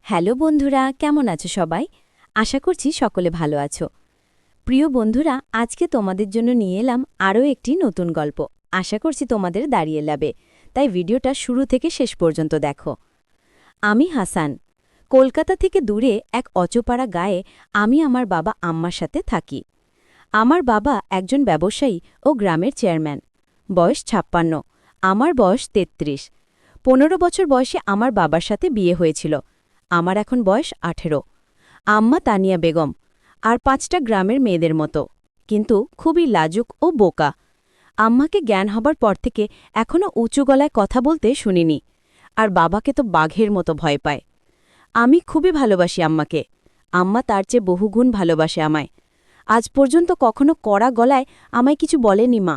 Hello বন্ধুরা, কেমন আছো সবাই? আশা করছি সকলে ভালো আছো। প্রিয় বন্ধুরা, আজকে তোমাদের জন্য নিয়ে এলাম আরও একটি নতুন গল্প। আশা করছি তোমাদের দাঁড়িয়ে যাবে, তাই ভিডিওটা শুরু থেকে শেষ পর্যন্ত দেখো। আমি হাসান। কলকাতা থেকে দূরে এক অচপাড়া গায়ে আমি আমার বাবা আম্মার সাথে থাকি। আমার বাবা একজন ব্যবসায়ী ও গ্রামের চেয়ারম্যান। বয়স ৫৬, আমার বয়স ৩৩। ১৫ বছর বয়সে আমার বাবার সাথে বিয়ে হয়েছিল। আমার এখন বয়স ১৮। আম্মা তানিয়া বেগম, আর ৫টা গ্রামের মেয়েদের মতো, কিন্তু খুবই লাজুক ও বোকা। আম্মাকে জ্ঞান হবার পর থেকে এখনও উঁচু গলায় কথা বলতে শুনিনি, আর বাবাকে তো বাঘের মতো ভয় পায়। আমি খুবই ভালোবাসি আম্মাকে। আম্মা তার চেয়ে বহুগুণ ভালোবাসে আমায়। আজ পর্যন্ত কখনো কড়া গলায় আমায় কিছু বলেনি মা।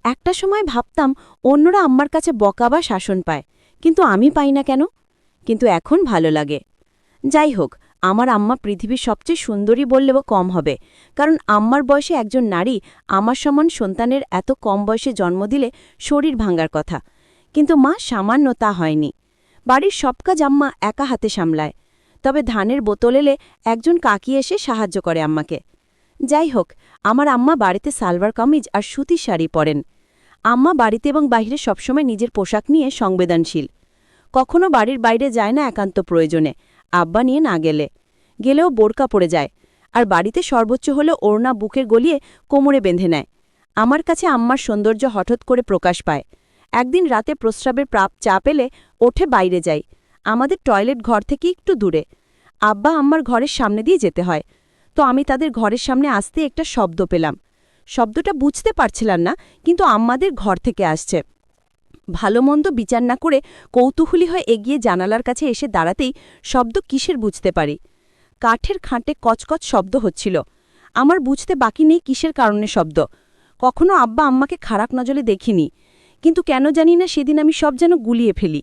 একটা সময় ভাবতাম অন্যরা আম্মার কাছে বকা বা শাসন পায়, কিন্তু আমি পাই না কেন? কিন্তু এখন ভালো লাগে। যাই হোক, আমার আম্মা পৃথিবীর সবচেয়ে সুন্দরী বললেও কম হবে, কারণ আম্মার বয়সে একজন নারী আমার সমান সন্তানের এত কম বয়সে জন্ম দিলে শরীর ভাঙার কথা, কিন্তু মা সামান্য তা হয়নি। বাড়ির সব কাজ আম্মা একা হাতে সামলায়, তবে ধানের বোতল এলে একজন কাকি এসে সাহায্য করে আম্মাকে। যাই হোক, আমার আম্মা বাড়িতে সালোয়ার কামিজ আর সুতির শাড়ি পরেন। আম্মা বাড়িতে এবং বাইরে সবসময় নিজের পোশাক নিয়ে সংবেদনশীল। কখনো বাড়ির বাইরে যায় না একান্ত প্রয়োজনে, আব্বা নিয়ে না গেলেও বোরকা পড়ে যায়, আর বাড়িতে সর্বোচ্চ হলে ওড়না বুকের গলিয়ে কোমরে বেঁধে নেয়। আমার কাছে আম্মার সৌন্দর্য হঠাৎ করে প্রকাশ পায়। একদিন রাতে প্রস্রাবের চাপ এলে ওঠে বাইরে যাই। আমাদের টয়লেট ঘর থেকে একটু দূরে। আব্বা আম্মার ঘরের সামনে দিয়ে যেতে হয়, তো আমি তাদের ঘরের সামনে আসতে একটা শব্দ পেলাম। শব্দটা বুঝতে পারছিলাম না, কিন্তু আম্মাদের ঘর থেকে আসছে। ভালো মন্দ বিচার না করে কৌতূহলী হয়ে এগিয়ে জানালার কাছে এসে দাঁড়াতেই শব্দ কিসের বুঝতে পারি। কাঠের খাঁটে কচকচ শব্দ হচ্ছিল। আমার বুঝতে বাকি নেই কিসের কারণে শব্দ। কখনো আব্বা আম্মাকে খারাপ নজরে দেখিনি, কিন্তু কেন জানি না সেদিন আমি সব যেন গুলিয়ে ফেলি।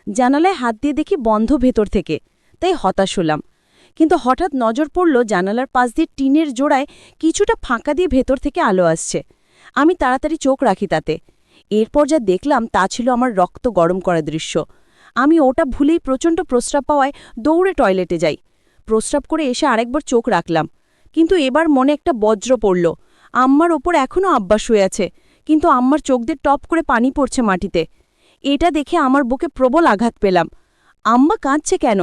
জানালায় হাত দিয়ে দেখি বন্ধ ভেতর থেকে, তাই হতাশ হলাম। কিন্তু হঠাৎ নজর পড়ল জানালার পাশ দিয়ে টিনের জোড়ায় কিছুটা ফাঁকা দিয়ে ভেতর থেকে আলো আসছে। আমি তাড়াতাড়ি চোখ রাখি তাতে। এরপর যা দেখলাম তা ছিল আমার রক্ত গরম করা দৃশ্য। আমি ওটা ভুলেই প্রচণ্ড প্রস্রাব পাওয়ায় দৌড়ে টয়লেটে যাই। প্রস্রাব করে এসে আরেকবার চোখ রাখলাম, কিন্তু এবার মনে একটা বজ্র পড়ল। আম্মার ওপর এখনও আব্বা শুয়ে আছে, কিন্তু আম্মার চোখ দিয়ে টপ করে পানি পড়ছে মাটিতে। এটা দেখে আমার বুকে প্রবল আঘাত পেলাম। আম্মা কাঁদছে কেন?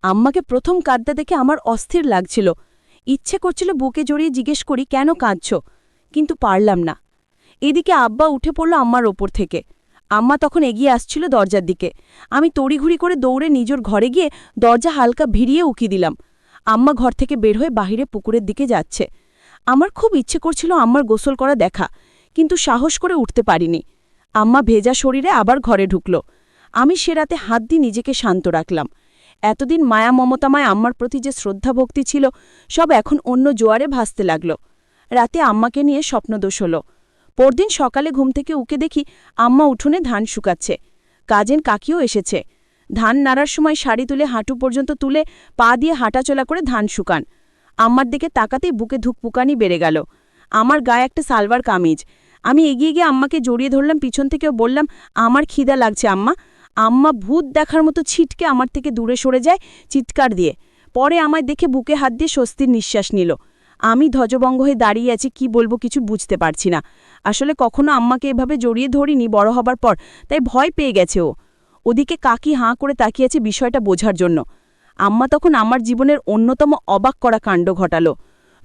আম্মাকে প্রথম কাঁদতে দেখে আমার অস্থির লাগছিল। ইচ্ছে করছিল বুকে জড়িয়ে জিজ্ঞেস করি, কেন কাঁদছ? কিন্তু পারলাম না। এদিকে আব্বা উঠে পড়ল আম্মার ওপর থেকে। আম্মা তখন এগিয়ে আসছিল দরজার দিকে। আমি তড়িঘড়ি করে দৌড়ে নিজের ঘরে গিয়ে দরজা হালকা ভিড়িয়ে উকি দিলাম। আম্মা ঘর থেকে বের হয়ে বাহিরে পুকুরের দিকে যাচ্ছে। আমার খুব ইচ্ছে করছিল আম্মার গোসল করা দেখা, কিন্তু সাহস করে উঠতে পারিনি। আম্মা ভেজা শরীরে আবার ঘরে ঢুকল। আমি সে রাতে হাত দিয়ে নিজেকে শান্ত রাখলাম। এতদিন মায়া মমতামায় আম্মার প্রতি যে শ্রদ্ধা ভক্তি ছিল, সব এখন অন্য জোয়ারে ভাসতে লাগল। রাতে আম্মাকে নিয়ে স্বপ্নদোষ হল। পরদিন সকালে ঘুম থেকে উকে দেখি আম্মা উঠোনে ধান শুকাচ্ছে। কাজের কাকিও এসেছে। ধান নাড়ার সময় শাড়ি তুলে হাঁটু পর্যন্ত তুলে পা দিয়ে হাঁটাচলা করে ধান শুকান। আম্মার দিকে তাকাতেই বুকে ধুকপুকানি বেড়ে গেল। আমার গায়ে একটা সালোয়ার কামিজ। আমি এগিয়ে গিয়ে আম্মাকে জড়িয়ে ধরলাম পিছন থেকেও বললাম, আমার খিদা লাগছে আম্মা। আম্মা ভূত দেখার মতো ছিটকে আমার থেকে দূরে সরে যায় চিৎকার দিয়ে। পরে আমায় দেখে বুকে হাত দিয়ে স্বস্তির নিঃশ্বাস নিল। আমি ধ্বজভঙ্গ হয়ে দাঁড়িয়ে আছি, কি বলবো কিছু বুঝতে পারছি না। আসলে কখনো আম্মাকে এভাবে জড়িয়ে ধরিনি বড় হবার পর, তাই ভয় পেয়ে গেছে ও। ওদিকে কাকি হাঁ করে তাকিয়েছে বিষয়টা বোঝার জন্য। আম্মা তখন আমার জীবনের অন্যতম অবাক করা কাণ্ড ঘটালো।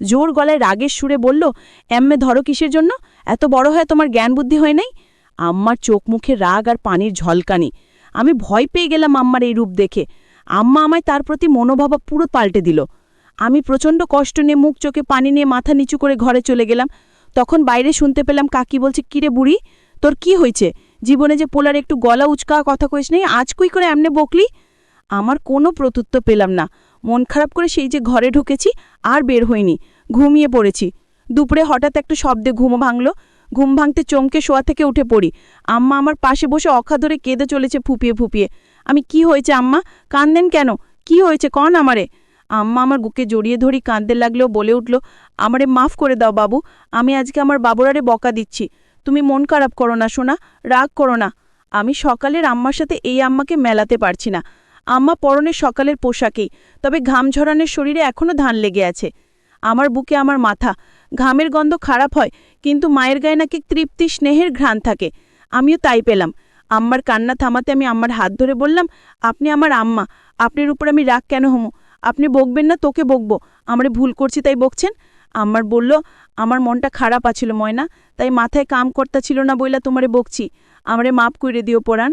জোর গলায় রাগের সুরে বলল, এম্মে ধরো কিসের জন্য? এত বড় হয় তোমার জ্ঞান বুদ্ধি হয় নাই? আম্মার চোখ মুখে রাগ আর পানির ঝলকানি। আমি ভয় পেয়ে গেলাম আম্মার এই রূপ দেখে। আম্মা আমায় তার প্রতি মনোভাব পুরো পাল্টে দিল। আমি প্রচণ্ড কষ্ট নিয়ে মুখ চোখে পানি নিয়ে মাথা নিচু করে ঘরে চলে গেলাম। তখন বাইরে শুনতে পেলাম কাকি বলছে, কিরে বুড়ি, তোর কি হয়েছে? জীবনে যে পোলার একটু গলা উচকা কথা কইস নেই, আজ কুই করে এমনে বকলি? আমার কোনো প্রত্যুত্তর পেলাম না। মন খারাপ করে সেই যে ঘরে ঢুকেছি, আর বের হইনি। ঘুমিয়ে পড়েছি। দুপুরে হঠাৎ একটা শব্দে ঘুম ভাঙল। ঘুম ভাঙতে চমকে শোয়া থেকে উঠে পড়ি। আম্মা আমার পাশে বসে অখাধরে কেঁদে চলেছে ফুপিয়ে ফুপিয়ে। আমি, কি হয়েছে আম্মা? কান্দেন কেন? কি হয়েছে কন আমারে? আম্মা আমার বুকে জড়িয়ে ধরি কাঁদতে লাগলেও বলে উঠল, আমারে মাফ করে দাও বাবু। আমি আজকে আমার বাবুরারে বকা দিচ্ছি। তুমি মন খারাপ করো না সোনা, রাগ করো না। আমি সকালের আম্মার সাথে এই আম্মাকে মেলাতে পারছি না। আম্মা পরনে সকালের পোশাকেই, তবে ঘাম ঝরানোর শরীরে এখনও ধান লেগে আছে। আমার বুকে আমার মাথা, ঘামের গন্ধ খারাপ হয়, কিন্তু মায়ের গায়ে নাকি তৃপ্তি স্নেহের ঘ্রাণ থাকে। আমিও তাই পেলাম। আম্মার কান্না থামাতে আমি আম্মার হাত ধরে বললাম, আপনি আমার আম্মা, আপনার উপর আমি রাগ কেন হমু? আপনি বকবেন না, তোকে বকবো? আমারে ভুল করছি তাই বকছেন? আম্মার বলল, আমার মনটা খারাপ আছিল ময়না, তাই মাথায় কাম কর্তা ছিল না বইলা তোমারে বকছি, আমারে মাপ কইরে দিও পরাণ।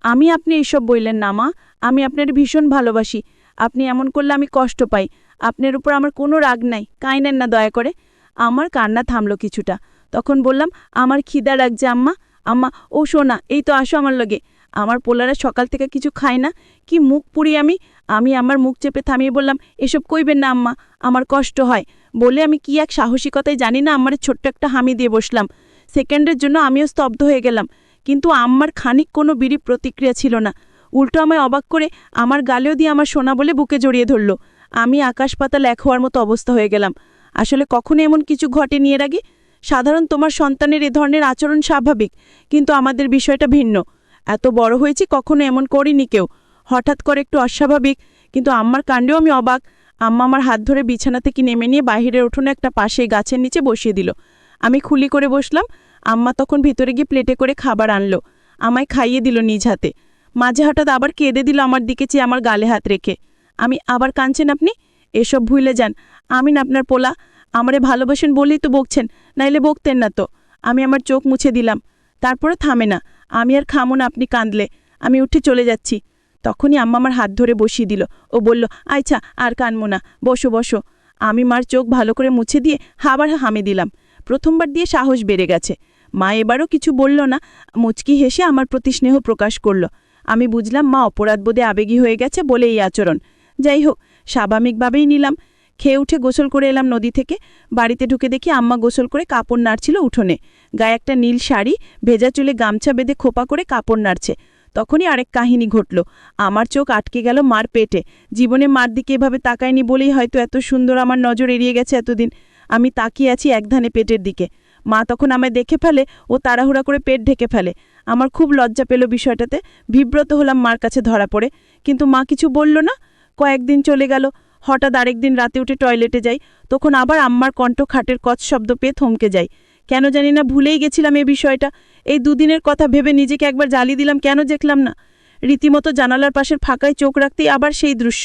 আমি আপনি এইসব বললেন না মা, আমি আপনার ভীষণ ভালোবাসি, আপনি এমন করলে আমি কষ্ট পাই, আপনার উপর আমার কোনো রাগ নাই, কাইনেন না দয়া করে। আমার কান্না থামল কিছুটা, তখন বললাম, আমার খিদা লাগছে আম্মা। আম্মা, ও শোনা, এই তো আসো আমার লগে। আমার পোলারা সকাল থেকে কিছু খায় না, কি মুখ পুরি আমি আমার মুখ চেপে থামিয়ে বললাম, এসব কইবেন না আম্মা, আমার কষ্ট হয়। বলে আমি কি এক সাহসিকতায় জানি না আমার ছোট্ট একটা হামি দিয়ে বসলাম। সেকেন্ডের জন্য আমিও স্তব্ধ হয়ে গেলাম, কিন্তু আম্মার খানিক কোনো বিড়ি প্রতিক্রিয়া ছিল না। উল্টো আমায় অবাক করে আমার গালেও দিয়ে আমার সোনা বলে বুকে জড়িয়ে ধরল। আমি আকাশ পাতাল এক হওয়ার মতো অবস্থা হয়ে গেলাম। আসলে কখনো এমন কিছু ঘটেনি এর আগে। সাধারণ তোমার সন্তানের এ ধরনের আচরণ স্বাভাবিক, কিন্তু আমাদের বিষয়টা ভিন্ন। এত বড় হয়েছি, কখনো এমন করিনি কেউ। হঠাৎ করে একটু অস্বাভাবিক, কিন্তু আম্মার কাণ্ডেও আমি অবাক। আম্মা আমার হাত ধরে বিছানা থেকে নেমে নিয়ে বাহিরের উঠোনে একটা পাশে গাছের নিচে বসিয়ে দিল। আমি খুলি করে বসলাম। আম্মা তখন ভিতরে গিয়ে প্লেটে করে খাবার আনলো, আমায় খাইয়ে দিল নিজ হাতে। মাঝে হঠাৎ আবার কেঁদে দিল আমার দিকে চেয়ে, আমার গালে হাত রেখে। আমি, আবার কাঁদছেন আপনি? এসব ভুলে যান, আমি না আপনার পোলা, আমারে ভালোবাসেন বলেই তো বকছেন, নাইলে বকতেন না তো। আমি আমার চোখ মুছে দিলাম। তারপরে থামে না, আমি আর খামো না আপনি কাঁদলে, আমি উঠে চলে যাচ্ছি। তখনই আম্মা আমার হাত ধরে বসিয়ে দিল। ও বলল, আচ্ছা আর কানমো না, বসো বসো। আমি মার চোখ ভালো করে মুছে দিয়ে আবার হামে দিলাম। প্রথমবার দিয়ে সাহস বেড়ে গেছে। মা এবারও কিছু বলল না, মুচকি হেসে আমার প্রতি স্নেহ প্রকাশ করল। আমি বুঝলাম মা অপরাধবোধে আবেগী হয়ে গেছে বলে এই আচরণ। যাই হোক, স্বাভাবিকভাবেই নিলাম। খেয়ে উঠে গোসল করে এলাম নদী থেকে। বাড়িতে ঢুকে দেখি আম্মা গোসল করে কাপড় নাড়ছিল উঠোনে। গায়ে একটা নীল শাড়ি, ভেজা চুলে গামছা বেঁধে খোপা করে কাপড় নাড়ছে। তখনই আরেক কাহিনী ঘটল। আমার চোখ আটকে গেল মার পেটে। জীবনে মার দিকে এভাবে তাকায়নি বলেই হয়তো এত সুন্দর আমার নজর এড়িয়ে গেছে এতদিন। আমি তাকিয়ে আছি একধানে পেটের দিকে। মা তখন আমায় দেখে ফেলে ও তাড়াহুড়া করে পেট ঢেকে ফেলে। আমার খুব লজ্জা পেল বিষয়টাতে, বিব্রত হলাম মার কাছে ধরা পড়ে। কিন্তু মা কিছু বলল না। কয়েকদিন চলে গেল। হঠাৎ আরেকদিন রাতে উঠে টয়লেটে যাই, তখন আবার আম্মার কণ্ঠ খাটের কচ শব্দ পেয়ে থমকে যাই। কেন জানি না ভুলেই গেছিলাম এই বিষয়টা। এই দুদিনের কথা ভেবে নিজেকে একবার জ্বালিয়ে দিলাম, কেন দেখলাম না। রীতিমতো জানালার পাশের ফাঁকায় চোখ রাখতেই আবার সেই দৃশ্য।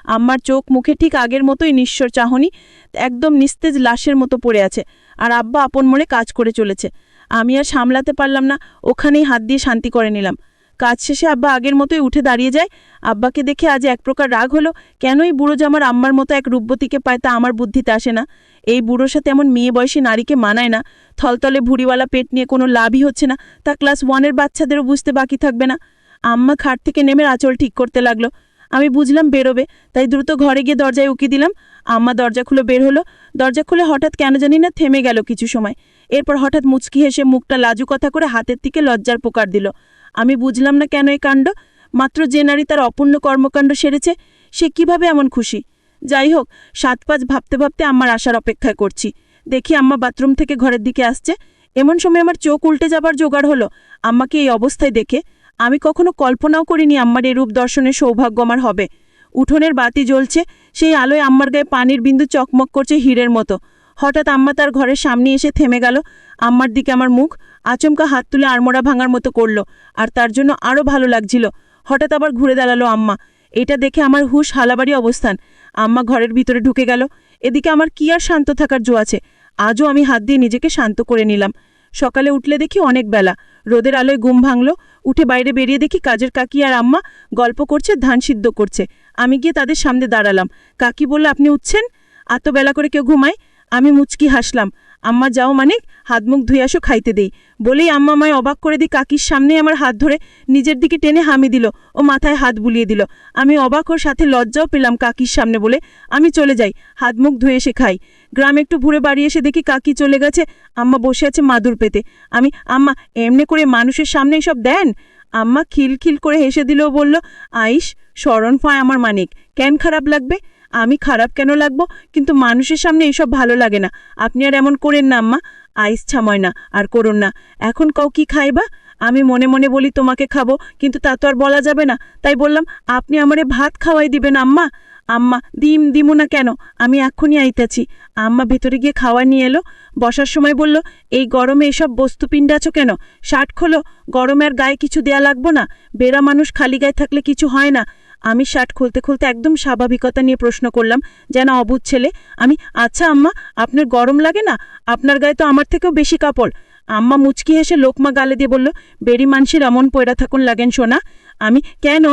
আম্মার চোখ মুখে ঠিক আগের মতোই নিঃস্বর চাহনি, একদম নিস্তেজ লাশের মতো পড়ে আছে। আর আব্বা আপন মনে কাজ করে চলেছে। আমি আর সামলাতে পারলাম না, ওখানেই হাত দিয়ে শান্তি করে নিলাম। কাজ শেষে আব্বা আগের মতোই উঠে দাঁড়িয়ে যায়। আব্বাকে দেখে আজ এক প্রকার রাগ হলো, কেনই বুড়ো জামার আম্মার মতো এক রূপবতীকে পায় তা আমার বুদ্ধিতে আসে না। এই বুড়োর সাথে এমন মেয়ে বয়সী নারীকে মানায় না। থলতলে ভুড়িওয়ালা পেট নিয়ে কোনো লাভই হচ্ছে না, তা ক্লাস 1-এর বাচ্চাদেরও বুঝতে বাকি থাকবে না। আম্মা খাট থেকে নেমে আঁচল ঠিক করতে লাগলো। আমি বুঝলাম বেরোবে, তাই দ্রুত ঘরে গিয়ে দরজায় উকি দিলাম। আম্মা দরজা খুলে বের হলো। দরজা খুলে হঠাৎ কেন জানি না থেমে গেল কিছু সময়। এরপর হঠাৎ মুচকি হেসে মুখটা লাজু কথা করে হাতের দিকে লজ্জার পোকার দিল। আমি বুঝলাম না কেন এই কাণ্ড। মাত্র যে নারী তার অপূর্ণ কর্মকাণ্ড সেরেছে, সে কিভাবে এমন খুশি। যাই হোক, 7-5 ভাবতে ভাবতে আম্মার আসার অপেক্ষায় করছি। দেখি আম্মা বাথরুম থেকে ঘরের দিকে আসছে। এমন সময় আমার চোখ উল্টে যাবার জোগাড় হলো আম্মাকে এই অবস্থায় দেখে। আমি কখনো কল্পনাও করিনি আম্মার এই রূপ দর্শনের সৌভাগ্য আমার হবে। উঠোনের বাতি জ্বলছে, সেই আলোয় আম্মার গায়ে পানির বিন্দু চকমক করছে হীরের মতো। হঠাৎ আম্মা তার ঘরের সামনে এসে থেমে গেল। আম্মার দিকে আমার মুখ, আচমকা হাত তুলে আড়মোড়া ভাঙার মতো করল, আর তার জন্য আরও ভালো লাগছিল। হঠাৎ আবার ঘুরে দাঁড়ালো আম্মা। এটা দেখে আমার হুঁশ হালাবাড়ি অবস্থান। আম্মা ঘরের ভিতরে ঢুকে গেল। এদিকে আমার কি আর শান্ত থাকার জো আছে। আজও আমি হাত দিয়ে নিজেকে শান্ত করে নিলাম। সকালে উঠলে দেখি অনেক বেলা, রোদের আলোয় ঘুম ভাঙল। উঠে বাইরে বেরিয়ে দেখি কাজের কাকি আর আম্মা গল্প করছে, ধান সিদ্ধ করছে। আমি গিয়ে তাদের সামনে দাঁড়ালাম। কাকি বলল, আপনি উঠছেন? এত বেলা করে কেউ ঘুমায়? আমি মুচকি হাসলাম। আম্মা, যাও মানিক, হাত মুখ ধুয়ে আসো, খাইতে দেই। বলেই আম্মা আমায় অবাক করে দিয়ে কাকির সামনে আমার হাত ধরে নিজের দিকে টেনে হামি দিল ও মাথায় হাত বুলিয়ে দিল। আমি অবাক ওর সাথে লজ্জাও পেলাম কাকির সামনে বলে। আমি চলে যাই, হাত মুখ ধুয়ে এসে খাই। গ্রামে একটু ঘুরে বাড়ি এসে দেখি কাকি চলে গেছে, আম্মা বসে আছে মাদুর পেতে। আমি, আম্মা, এমনি করে মানুষের সামনে এসব দেন? আম্মা খিলখিল করে হেসে দিল ও বলল, আইস, স্মরণ পায় আমার মানিক, কেন খারাপ লাগবে? আমি খারাপ কেন লাগবো? কিন্তু মানুষের সামনে এসব ভালো লাগে না। আপনি আর এমন করেন না আম্মা। আইস ছাময় না, আর করুন না। এখন কও কি খাইবা? আমি মনে মনে বলি তোমাকে খাবো, কিন্তু তা তো আর বলা যাবে না। তাই বললাম, আপনি আমারে ভাত খাওয়াই দিবেন আম্মা। আম্মা, দিমু না কেন, আমি এক্ষুনি আইতাছি। আম্মা ভেতরে গিয়ে খাওয়া নিয়ে এলো। বসার সময় বলল, এই গরমে এসব বস্তু পিণ্ডাছো কেন? শার্ট খোলো, গরমে আর গায়ে কিছু দেয়া লাগবো না। বেড়া মানুষ খালি গায়ে থাকলে কিছু হয় না। আমি শার্ট খুলতে খুলতে একদম স্বাভাবিকতা নিয়ে প্রশ্ন করলাম, যেন অবুঝ ছেলে। আচ্ছা আম্মা, আপনার গরম লাগে না? আপনার গায়ে তো আমার থেকেও বেশি কাপড়। আম্মা মুচকি হেসে লোকমা গালে দিয়ে বলল, বেরি মানুষের এমন পয়রা থাকুন লাগেন সোনা। কেন?